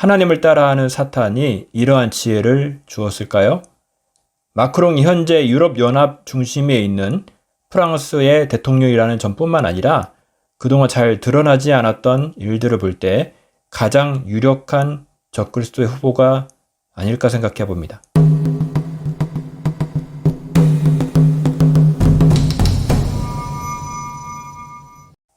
하나님을 따라하는 사탄이 이러한 지혜를 주었을까요? 마크롱이 현재 유럽연합 중심에 있는 프랑스의 대통령이라는 점뿐만 아니라 그동안 잘 드러나지 않았던 일들을 볼 때 가장 유력한 적그리스도의 후보가 아닐까 생각해 봅니다.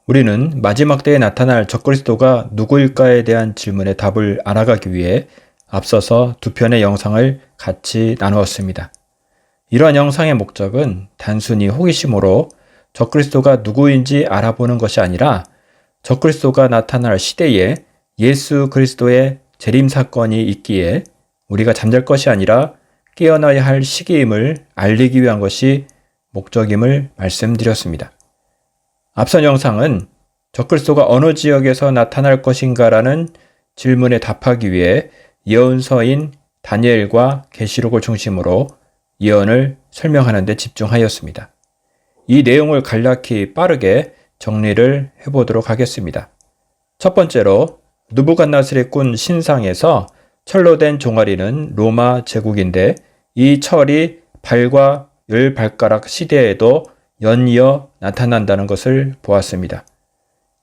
우리는 마지막 때에 나타날 적그리스도가 누구일까에 대한 질문에 답을 알아가기 위해 앞서서 두 편의 영상을 같이 나누었습니다. 이러한 영상의 목적은 단순히 호기심으로 적그리스도가 누구인지 알아보는 것이 아니라 적그리스도가 나타날 시대에 예수 그리스도의 재림 사건이 있기에 우리가 잠잘 것이 아니라 깨어나야 할 시기임을 알리기 위한 것이 목적임을 말씀드렸습니다. 앞선 영상은 적그리스도가 어느 지역에서 나타날 것인가라는 질문에 답하기 위해 예언서인 다니엘과 계시록을 중심으로 예언을 설명하는 데 집중하였습니다. 이 내용을 간략히 빠르게 정리를 해보도록 하겠습니다. 첫 번째로 느부갓네살의 꾼 신상에서 철로 된 종아리는 로마 제국인데 이 철이 발과 10발가락 시대에도 연이어 나타난다는 것을 보았습니다.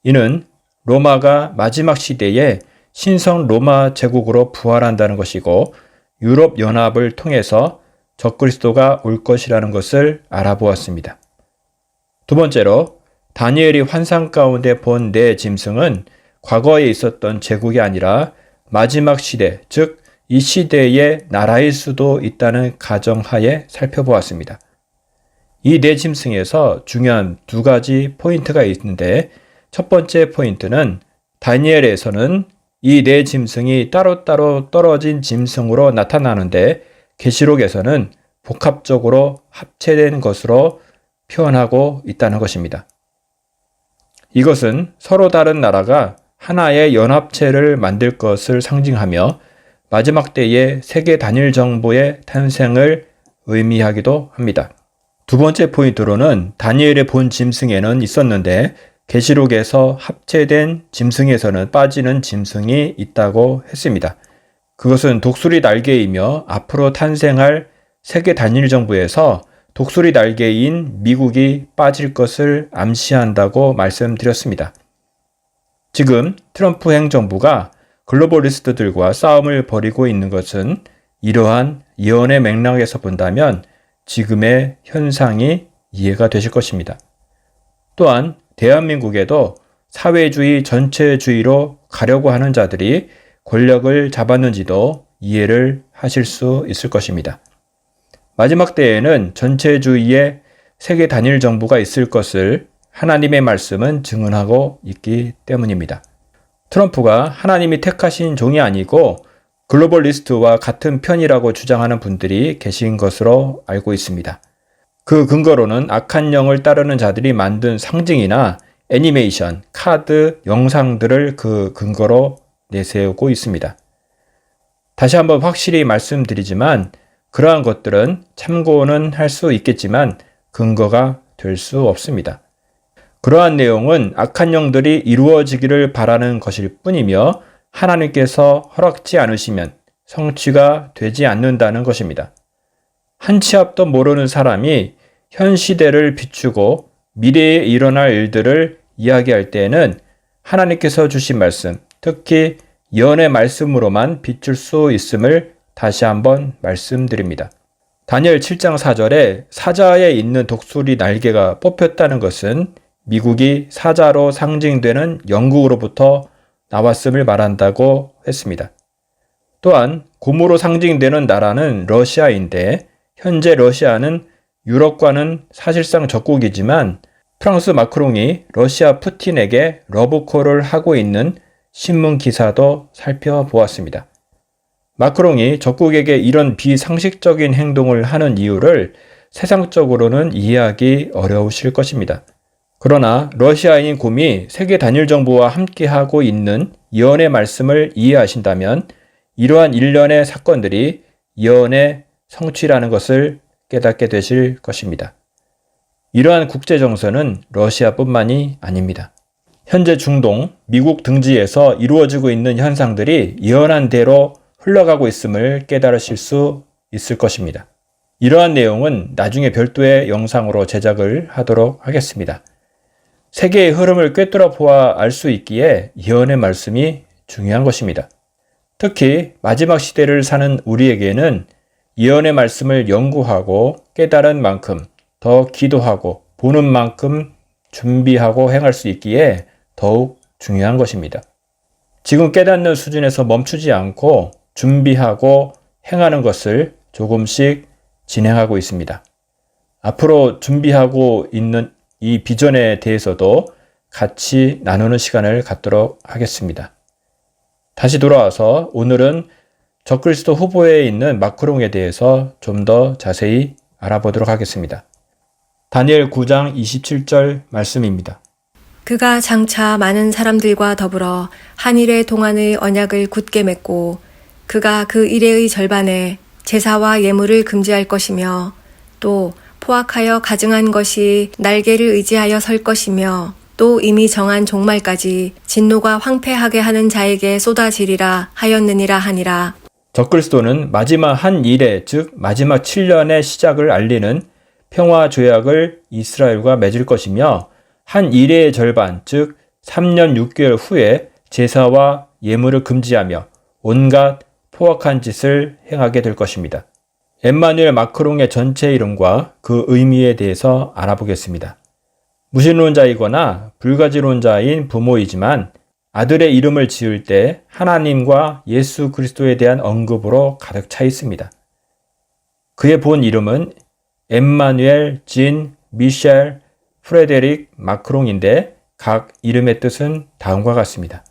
이는 로마가 마지막 시대에 신성 로마 제국으로 부활한다는 것이고 유럽연합을 통해서 적그리스도가 올 것이라는 것을 알아보았습니다. 두 번째로 다니엘이 환상 가운데 본 네 짐승은 과거에 있었던 제국이 아니라 마지막 시대, 즉 이 시대의 나라일 수도 있다는 가정하에 살펴보았습니다. 이 네 짐승에서 중요한 두 가지 포인트가 있는데 첫 번째 포인트는 다니엘에서는 이 네 짐승이 따로따로 떨어진 짐승으로 나타나는데 계시록에서는 복합적으로 합체된 것으로 표현하고 있다는 것입니다. 이것은 서로 다른 나라가 하나의 연합체를 만들 것을 상징하며 마지막 때의 세계 단일 정부의 탄생을 의미하기도 합니다. 두 번째 포인트로는 다니엘의 본 짐승에는 있었는데 계시록에서 합체된 짐승에서는 빠지는 짐승이 있다고 했습니다. 그것은 독수리 날개이며 앞으로 탄생할 세계 단일 정부에서 독수리 날개인 미국이 빠질 것을 암시한다고 말씀드렸습니다. 지금 트럼프 행정부가 글로벌리스트들과 싸움을 벌이고 있는 것은 이러한 예언의 맥락에서 본다면 지금의 현상이 이해가 되실 것입니다. 또한 대한민국에도 사회주의 전체주의로 가려고 하는 자들이 권력을 잡았는지도 이해를 하실 수 있을 것입니다. 마지막 때에는 전체주의의 세계 단일 정부가 있을 것을 하나님의 말씀은 증언하고 있기 때문입니다. 트럼프가 하나님이 택하신 종이 아니고 글로벌리스트와 같은 편이라고 주장하는 분들이 계신 것으로 알고 있습니다. 그 근거로는 악한 영을 따르는 자들이 만든 상징이나 애니메이션, 카드, 영상들을 그 근거로 내세우고 있습니다. 다시 한번 확실히 말씀드리지만 그러한 것들은 참고는 할 수 있겠지만 근거가 될 수 없습니다. 그러한 내용은 악한 영들이 이루어지기를 바라는 것일 뿐이며 하나님께서 허락지 않으시면 성취가 되지 않는다는 것입니다. 한 치 앞도 모르는 사람이 현 시대를 비추고 미래에 일어날 일들을 이야기할 때에는 하나님께서 주신 말씀, 특히 예언의 말씀으로만 비출 수 있음을 다시 한번 말씀드립니다. 다니엘 7장 4절에 사자에 있는 독수리 날개가 뽑혔다는 것은 미국이 사자로 상징되는 영국으로부터 나왔음을 말한다고 했습니다. 또한 곰으로 상징되는 나라는 러시아인데 현재 러시아는 유럽과는 사실상 적국이지만 프랑스 마크롱이 러시아 푸틴에게 러브콜을 하고 있는 신문 기사도 살펴보았습니다. 마크롱이 적국에게 이런 비상식적인 행동을 하는 이유를 세상적으로는 이해하기 어려우실 것입니다. 그러나 러시아인 곰이 세계 단일 정부와 함께하고 있는 예언의 말씀을 이해하신다면 이러한 일련의 사건들이 예언의 성취라는 것을 깨닫게 되실 것입니다. 이러한 국제정서는 러시아뿐만이 아닙니다. 현재 중동, 미국 등지에서 이루어지고 있는 현상들이 예언한 대로 흘러가고 있음을 깨달으실 수 있을 것입니다. 이러한 내용은 나중에 별도의 영상으로 제작을 하도록 하겠습니다. 세계의 흐름을 꿰뚫어 보아 알 수 있기에 예언의 말씀이 중요한 것입니다. 특히 마지막 시대를 사는 우리에게는 예언의 말씀을 연구하고 깨달은 만큼 더 기도하고 보는 만큼 준비하고 행할 수 있기에 더욱 중요한 것입니다. 지금 깨닫는 수준에서 멈추지 않고 준비하고 행하는 것을 조금씩 진행하고 있습니다. 앞으로 준비하고 있는 이 비전에 대해서도 같이 나누는 시간을 갖도록 하겠습니다. 다시 돌아와서 오늘은 적그리스도 후보에 있는 마크롱에 대해서 좀 더 자세히 알아보도록 하겠습니다. 다니엘 9장 27절 말씀입니다. 그가 장차 많은 사람들과 더불어 한 일의 동안의 언약을 굳게 맺고 그가 그 일의 절반에 제사와 예물을 금지할 것이며 또 포악하여 가증한 것이 날개를 의지하여 설 것이며 또 이미 정한 종말까지 진노가 황폐하게 하는 자에게 쏟아지리라 하였느니라 하니라. 적그리스도는 마지막 한 일에 즉 마지막 7년의 시작을 알리는 평화 조약을 이스라엘과 맺을 것이며 한 일의 절반 즉 3년 6개월 후에 제사와 예물을 금지하며 온갖 포악한 짓을 행하게 될 것입니다. 엠마누엘 마크롱의 전체 이름과 그 의미에 대해서 알아보겠습니다. 무신론자이거나 불가지론자인 부모이지만 아들의 이름을 지을 때 하나님과 예수 그리스도에 대한 언급으로 가득 차 있습니다. 그의 본 이름은 엠마누엘 진 미셸 프레데릭 마크롱인데 각 이름의 뜻은 다음과 같습니다.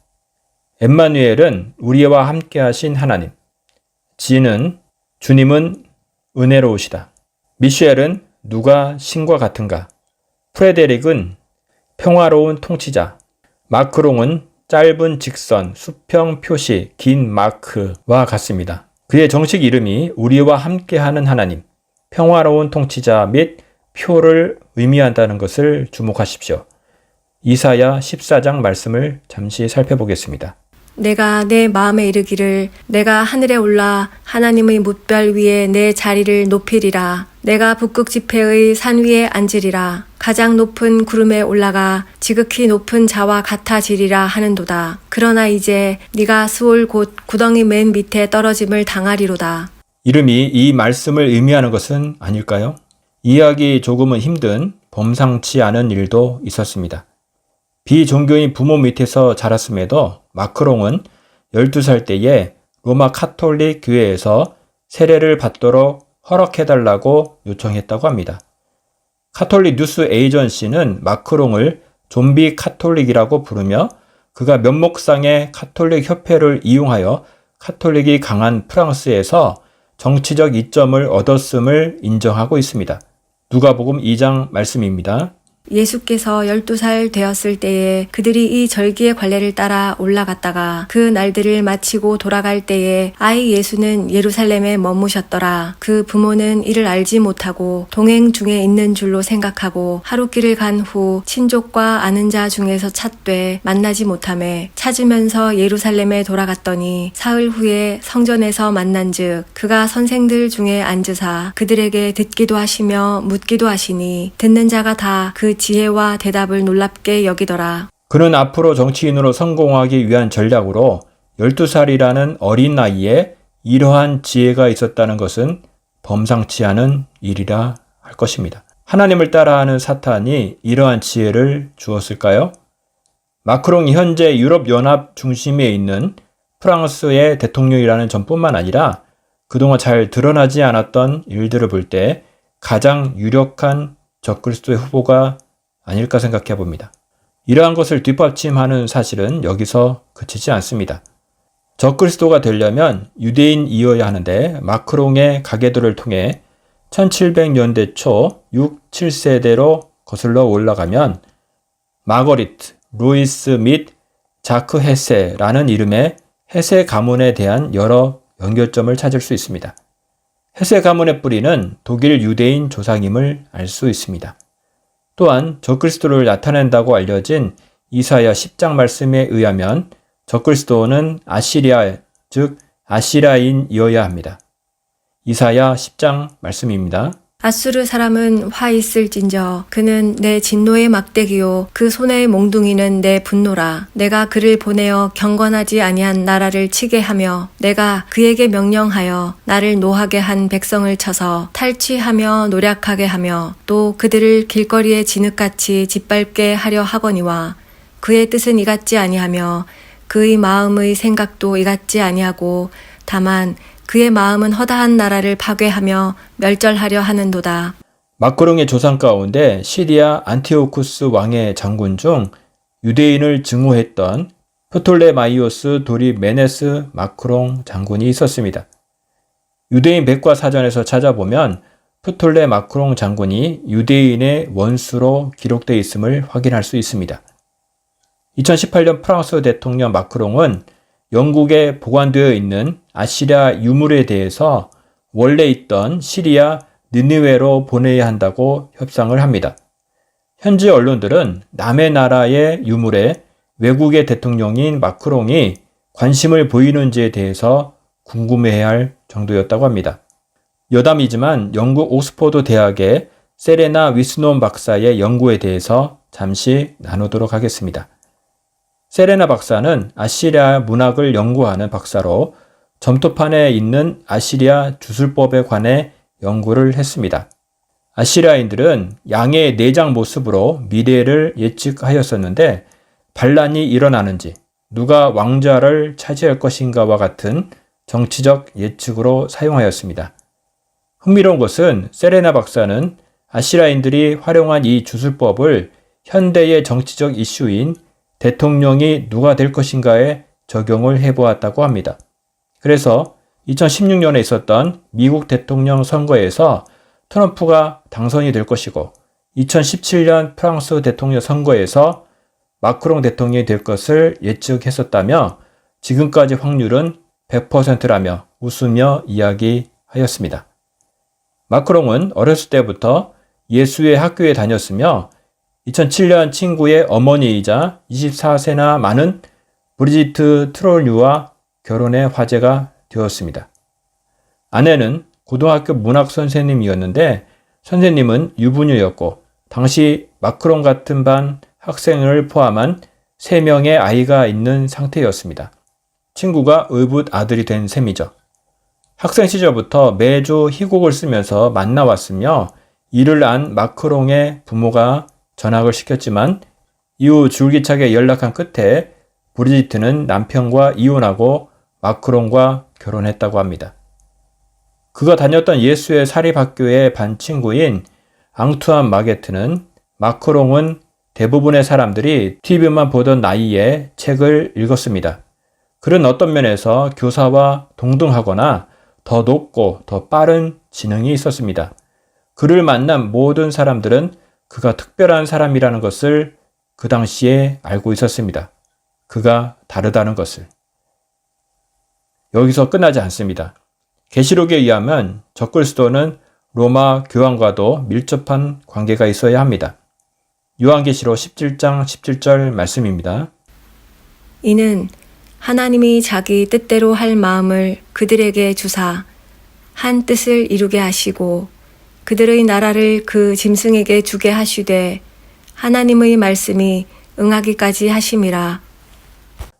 엠마누엘은 우리와 함께 하신 하나님, 진은 주님은 은혜로우시다. 미셸은 누가 신과 같은가? 프레데릭은 평화로운 통치자. 마크롱은 짧은 직선, 수평 표시, 긴 마크와 같습니다. 그의 정식 이름이 우리와 함께하는 하나님, 평화로운 통치자 및 표를 의미한다는 것을 주목하십시오. 이사야 14장 말씀을 잠시 살펴보겠습니다. 내가 내 마음에 이르기를 내가 하늘에 올라 하나님의 뭇별 위에 내 자리를 높이리라. 내가 북극 지폐의 산 위에 앉으리라. 가장 높은 구름에 올라가 지극히 높은 자와 같아지리라 하는도다. 그러나 이제 네가 수올 곧 구덩이 맨 밑에 떨어짐을 당하리로다. 이름이 이 말씀을 의미하는 것은 아닐까요? 이해하기 조금은 힘든 범상치 않은 일도 있었습니다. 비종교인 부모 밑에서 자랐음에도 마크롱은 12살 때에 로마 카톨릭 교회에서 세례를 받도록 허락해달라고 요청했다고 합니다. 카톨릭 뉴스 에이전시는 마크롱을 좀비 카톨릭이라고 부르며 그가 면목상의 카톨릭 협회를 이용하여 카톨릭이 강한 프랑스에서 정치적 이점을 얻었음을 인정하고 있습니다. 누가복음 2장 말씀입니다. 예수께서 12살 되었을 때에 그들이 이 절기의 관례를 따라 올라갔다가 그 날들을 마치고 돌아갈 때에 아이 예수는 예루살렘에 머무셨더라. 그 부모는 이를 알지 못하고 동행 중에 있는 줄로 생각하고 하루길을 간 후 친족과 아는 자 중에서 찾되 만나지 못하매 찾으면서 예루살렘에 돌아갔더니 사흘 후에 성전에서 만난즉 그가 선생들 중에 앉으사 그들에게 듣기도 하시며 묻기도 하시니 듣는 자가 다 그 지혜와 대답을 놀랍게 여기더라. 그는 앞으로 정치인으로 성공하기 위한 전략으로 12살이라는 어린 나이에 이러한 지혜가 있었다는 것은 범상치 않은 일이라 할 것입니다. 하나님을 따라하는 사탄이 이러한 지혜를 주었을까요? 마크롱이 현재 유럽연합 중심에 있는 프랑스의 대통령이라는 점뿐만 아니라 그동안 잘 드러나지 않았던 일들을 볼 때 가장 유력한 적그리스도의 후보가 아닐까 생각해 봅니다. 이러한 것을 뒷받침하는 사실은 여기서 그치지 않습니다. 적그리스도가 되려면 유대인이어야 하는데 마크롱의 가계도를 통해 1700년대 초 6, 7세대로 거슬러 올라가면 마거리트, 루이스 및 자크 헤세라는 이름의 헤세 가문에 대한 여러 연결점을 찾을 수 있습니다. 헤세 가문의 뿌리는 독일 유대인 조상임을 알 수 있습니다. 또한 적그리스도를 나타낸다고 알려진 이사야 10장 말씀에 의하면 적그리스도는 아시리아, 즉 아시라인이어야 합니다. 이사야 10장 말씀입니다. 아수르 사람은 화 있을진저 그는 내 진노의 막대기요 그 손의 몽둥이는 내 분노라. 내가 그를 보내어 경건하지 아니한 나라를 치게 하며 내가 그에게 명령하여 나를 노하게 한 백성을 쳐서 탈취하며 노략하게 하며 또 그들을 길거리에 진흙같이 짓밟게 하려 하거니와 그의 뜻은 이같지 아니하며 그의 마음의 생각도 이같지 아니하고 다만 그의 마음은 허다한 나라를 파괴하며 멸절하려 하는도다. 마크롱의 조상 가운데 시리아 안티오쿠스 왕의 장군 중 유대인을 증오했던 프톨레마이오스 도리메네스 마크롱 장군이 있었습니다. 유대인 백과사전에서 찾아보면 프톨레 마크롱 장군이 유대인의 원수로 기록되어 있음을 확인할 수 있습니다. 2018년 프랑스 대통령 마크롱은 영국에 보관되어 있는 아시리아 유물에 대해서 원래 있던 시리아 느니웨로 보내야 한다고 협상을 합니다. 현지 언론들은 남의 나라의 유물에 외국의 대통령인 마크롱이 관심을 보이는지에 대해서 궁금해해야 할 정도였다고 합니다. 여담이지만 영국 옥스퍼드 대학의 세레나 위스놈 박사의 연구에 대해서 잠시 나누도록 하겠습니다. 세레나 박사는 아시리아 문학을 연구하는 박사로 점토판에 있는 아시리아 주술법에 관해 연구를 했습니다. 아시리아인들은 양의 내장 모습으로 미래를 예측하였었는데 반란이 일어나는지 누가 왕좌를 차지할 것인가와 같은 정치적 예측으로 사용하였습니다. 흥미로운 것은 세레나 박사는 아시리아인들이 활용한 이 주술법을 현대의 정치적 이슈인 대통령이 누가 될 것인가에 적용을 해보았다고 합니다. 그래서 2016년에 있었던 미국 대통령 선거에서 트럼프가 당선이 될 것이고 2017년 프랑스 대통령 선거에서 마크롱 대통령이 될 것을 예측했었다며 지금까지 확률은 100%라며 웃으며 이야기하였습니다. 마크롱은 어렸을 때부터 예수의 학교에 다녔으며 2007년 친구의 어머니이자 24세나 많은 브리지트 트롤류와 결혼의 화제가 되었습니다. 아내는 고등학교 문학 선생님이었는데 선생님은 유부녀였고 당시 마크롱 같은 반 학생을 포함한 3명의 아이가 있는 상태였습니다. 친구가 의붓 아들이 된 셈이죠. 학생 시절부터 매주 희곡을 쓰면서 만나왔으며 이를 안 마크롱의 부모가 전학을 시켰지만 이후 줄기차게 연락한 끝에 브리지트는 남편과 이혼하고 마크롱과 결혼했다고 합니다. 그가 다녔던 예수의 사립학교의 반 친구인 앙투안 마게트는 마크롱은 대부분의 사람들이 TV만 보던 나이에 책을 읽었습니다. 그는 어떤 면에서 교사와 동등하거나 더 높고 더 빠른 지능이 있었습니다. 그를 만난 모든 사람들은 그가 특별한 사람이라는 것을 그 당시에 알고 있었습니다. 그가 다르다는 것을. 여기서 끝나지 않습니다. 계시록에 의하면 적그리스도는 로마 교황과도 밀접한 관계가 있어야 합니다. 요한계시록 17장 17절 말씀입니다. 이는 하나님이 자기 뜻대로 할 마음을 그들에게 주사 한 뜻을 이루게 하시고 그들의 나라를 그 짐승에게 주게 하시되 하나님의 말씀이 응하기까지 하심이라.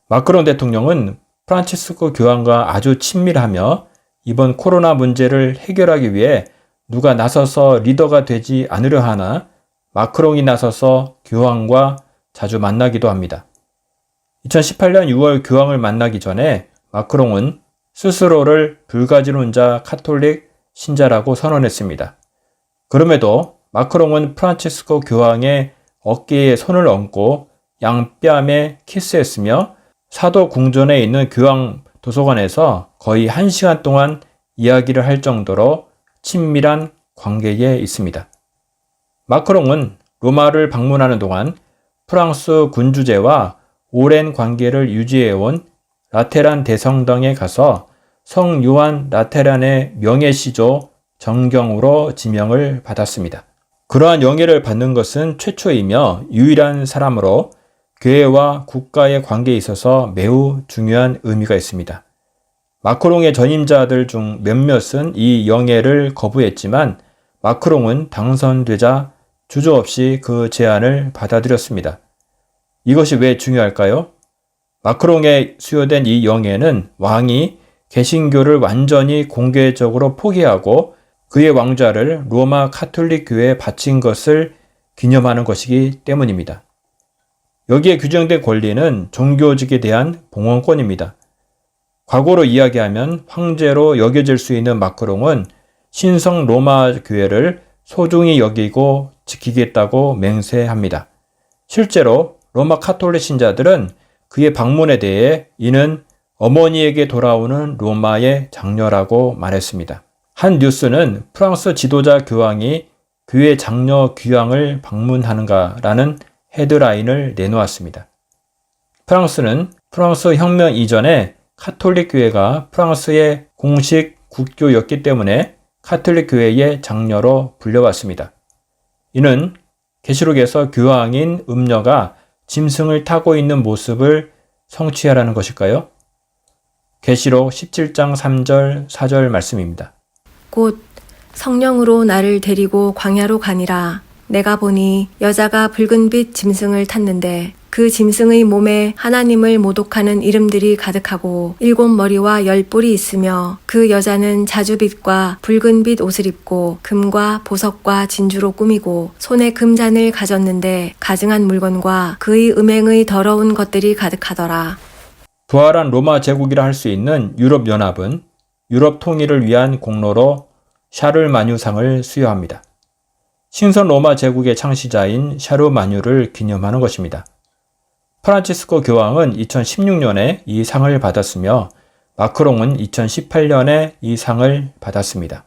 마크롱 대통령은 프란치스코 교황과 아주 친밀하며 이번 코로나 문제를 해결하기 위해 누가 나서서 리더가 되지 않으려 하나 마크롱이 나서서 교황과 자주 만나기도 합니다. 2018년 6월 교황을 만나기 전에 마크롱은 스스로를 불가지론자 카톨릭 신자라고 선언했습니다. 그럼에도 마크롱은 프란치스코 교황의 어깨에 손을 얹고 양뺨에 키스했으며 사도 궁전에 있는 교황 도서관에서 거의 1시간 동안 이야기를 할 정도로 친밀한 관계에 있습니다. 마크롱은 로마를 방문하는 동안 프랑스 군주제와 오랜 관계를 유지해온 라테란 대성당에 가서 성 요한 라테란의 명예시조 정경으로 지명을 받았습니다. 그러한 영예를 받는 것은 최초이며 유일한 사람으로 교회와 국가의 관계에 있어서 매우 중요한 의미가 있습니다. 마크롱의 전임자들 중 몇몇은 이 영예를 거부했지만 마크롱은 당선되자 주저없이 그 제안을 받아들였습니다. 이것이 왜 중요할까요? 마크롱에 수여된 이 영예는 왕이 개신교를 완전히 공개적으로 포기하고 그의 왕좌를 로마 카톨릭 교회에 바친 것을 기념하는 것이기 때문입니다. 여기에 규정된 권리는 종교직에 대한 봉헌권입니다. 과거로 이야기하면 황제로 여겨질 수 있는 마크롱은 신성 로마 교회를 소중히 여기고 지키겠다고 맹세합니다. 실제로 로마 카톨릭 신자들은 그의 방문에 대해 이는 어머니에게 돌아오는 로마의 장녀라고 말했습니다. 한 뉴스는 프랑스 지도자 교황이 교회 장녀 귀향을 방문하는가라는 헤드라인을 내놓았습니다. 프랑스는 프랑스 혁명 이전에 카톨릭 교회가 프랑스의 공식 국교였기 때문에 카톨릭 교회의 장녀로 불려왔습니다. 이는 계시록에서 교황인 음녀가 짐승을 타고 있는 모습을 성취하라는 것일까요? 계시록 17장 3절 4절 말씀입니다. 곧 성령으로 나를 데리고 광야로 가니라. 내가 보니 여자가 붉은빛 짐승을 탔는데 그 짐승의 몸에 하나님을 모독하는 이름들이 가득하고 7 머리와 10 뿔이 있으며 그 여자는 자주빛과 붉은빛 옷을 입고 금과 보석과 진주로 꾸미고 손에 금잔을 가졌는데 가증한 물건과 그의 음행의 더러운 것들이 가득하더라. 부활한 로마 제국이라 할 수 있는 유럽연합은 유럽 통일을 위한 공로로 샤를마뉴상을 수여합니다. 신선 로마 제국의 창시자인 샤르마뉴를 기념하는 것입니다. 프란치스코 교황은 2016년에 이 상을 받았으며 마크롱은 2018년에 이 상을 받았습니다.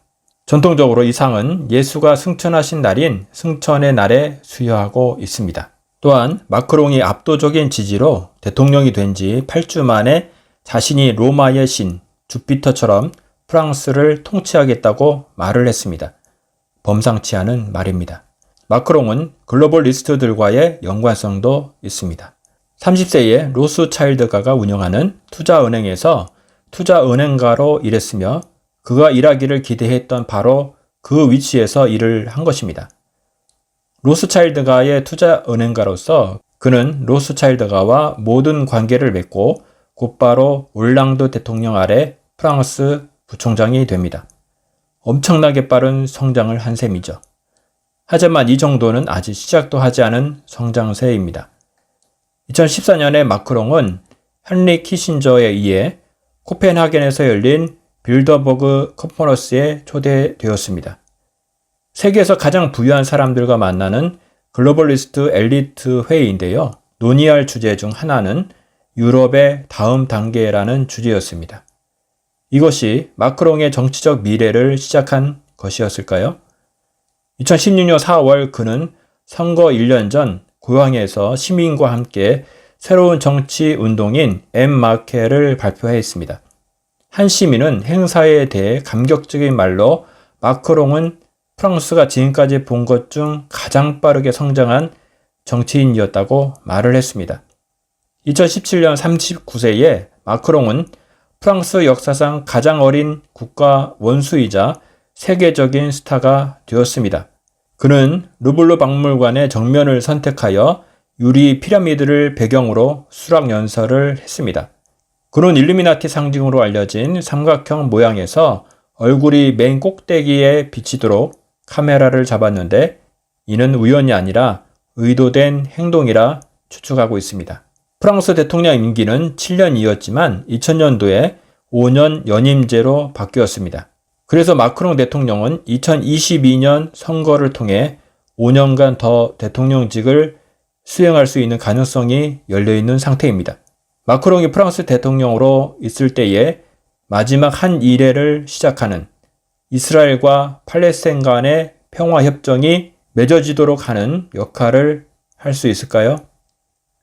전통적으로 이 상은 예수가 승천하신 날인 승천의 날에 수여하고 있습니다. 또한 마크롱이 압도적인 지지로 대통령이 된 지 8주 만에 자신이 로마의 신 주피터처럼 프랑스를 통치하겠다고 말을 했습니다. 범상치 않은 말입니다. 마크롱은 글로벌리스트들과의 연관성도 있습니다. 30세의 로스차일드가가 운영하는 투자은행에서 투자은행가로 일했으며 그가 일하기를 기대했던 바로 그 위치에서 일을 한 것입니다. 로스차일드가의 투자은행가로서 그는 로스차일드가와 모든 관계를 맺고 곧바로 올랑드 대통령 아래 프랑스 부총장이 됩니다. 엄청나게 빠른 성장을 한 셈이죠. 하지만 이 정도는 아직 시작도 하지 않은 성장세입니다. 2014년에 마크롱은 헨리 키신저에 의해 코펜하겐에서 열린 빌더버그 컨퍼런스에 초대되었습니다. 세계에서 가장 부유한 사람들과 만나는 글로벌리스트 엘리트 회의인데요. 논의할 주제 중 하나는 유럽의 다음 단계라는 주제였습니다. 이것이 마크롱의 정치적 미래를 시작한 것이었을까요? 2016년 4월 그는 선거 1년 전 고향에서 시민과 함께 새로운 정치 운동인 엠마케를 발표했습니다. 한 시민은 행사에 대해 감격적인 말로 마크롱은 프랑스가 지금까지 본 것 중 가장 빠르게 성장한 정치인이었다고 말을 했습니다. 2017년 39세에 마크롱은 프랑스 역사상 가장 어린 국가 원수이자 세계적인 스타가 되었습니다. 그는 루블르 박물관의 정면을 선택하여 유리 피라미드를 배경으로 수락 연설을 했습니다. 그는 일루미나티 상징으로 알려진 삼각형 모양에서 얼굴이 맨 꼭대기에 비치도록 카메라를 잡았는데 이는 우연이 아니라 의도된 행동이라 추측하고 있습니다. 프랑스 대통령 임기는 7년이었지만 2000년도에 5년 연임제로 바뀌었습니다. 그래서 마크롱 대통령은 2022년 선거를 통해 5년간 더 대통령직을 수행할 수 있는 가능성이 열려있는 상태입니다. 마크롱이 프랑스 대통령으로 있을 때에 마지막 한 이래를 시작하는 이스라엘과 팔레스타인 간의 평화협정이 맺어지도록 하는 역할을 할 수 있을까요?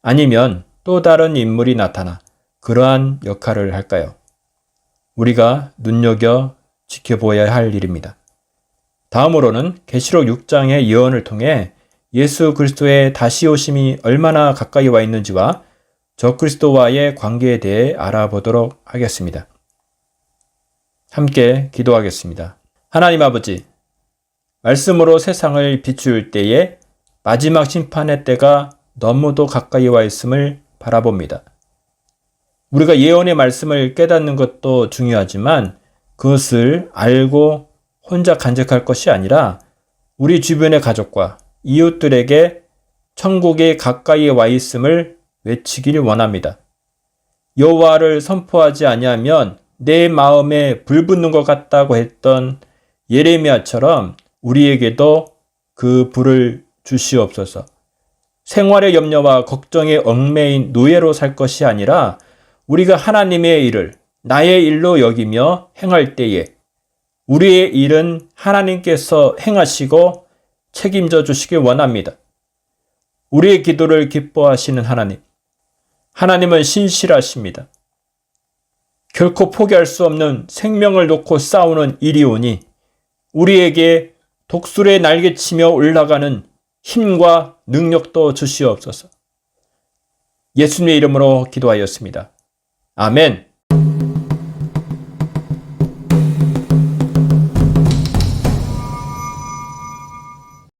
아니면 또 다른 인물이 나타나 그러한 역할을 할까요? 우리가 눈여겨 지켜보아야 할 일입니다. 다음으로는 계시록 6장의 예언을 통해 예수 그리스도의 다시 오심이 얼마나 가까이 와 있는지와 적그리스도와의 관계에 대해 알아보도록 하겠습니다. 함께 기도하겠습니다. 하나님 아버지, 말씀으로 세상을 비출 때에 마지막 심판의 때가 너무도 가까이 와 있음을 바라봅니다. 우리가 예언의 말씀을 깨닫는 것도 중요하지만 그것을 알고 혼자 간직할 것이 아니라 우리 주변의 가족과 이웃들에게 천국에 가까이 와 있음을 외치기를 원합니다. 여호와를 선포하지 아니하면 내 마음에 불 붙는 것 같다고 했던 예레미야처럼 우리에게도 그 불을 주시옵소서. 생활의 염려와 걱정에 얽매인 노예로 살 것이 아니라 우리가 하나님의 일을 나의 일로 여기며 행할 때에 우리의 일은 하나님께서 행하시고 책임져 주시길 원합니다. 우리의 기도를 기뻐하시는 하나님. 하나님은 신실하십니다. 결코 포기할 수 없는 생명을 놓고 싸우는 일이 오니 우리에게 독수리의 날개치며 올라가는 힘과 능력도 주시옵소서. 예수님의 이름으로 기도하였습니다. 아멘.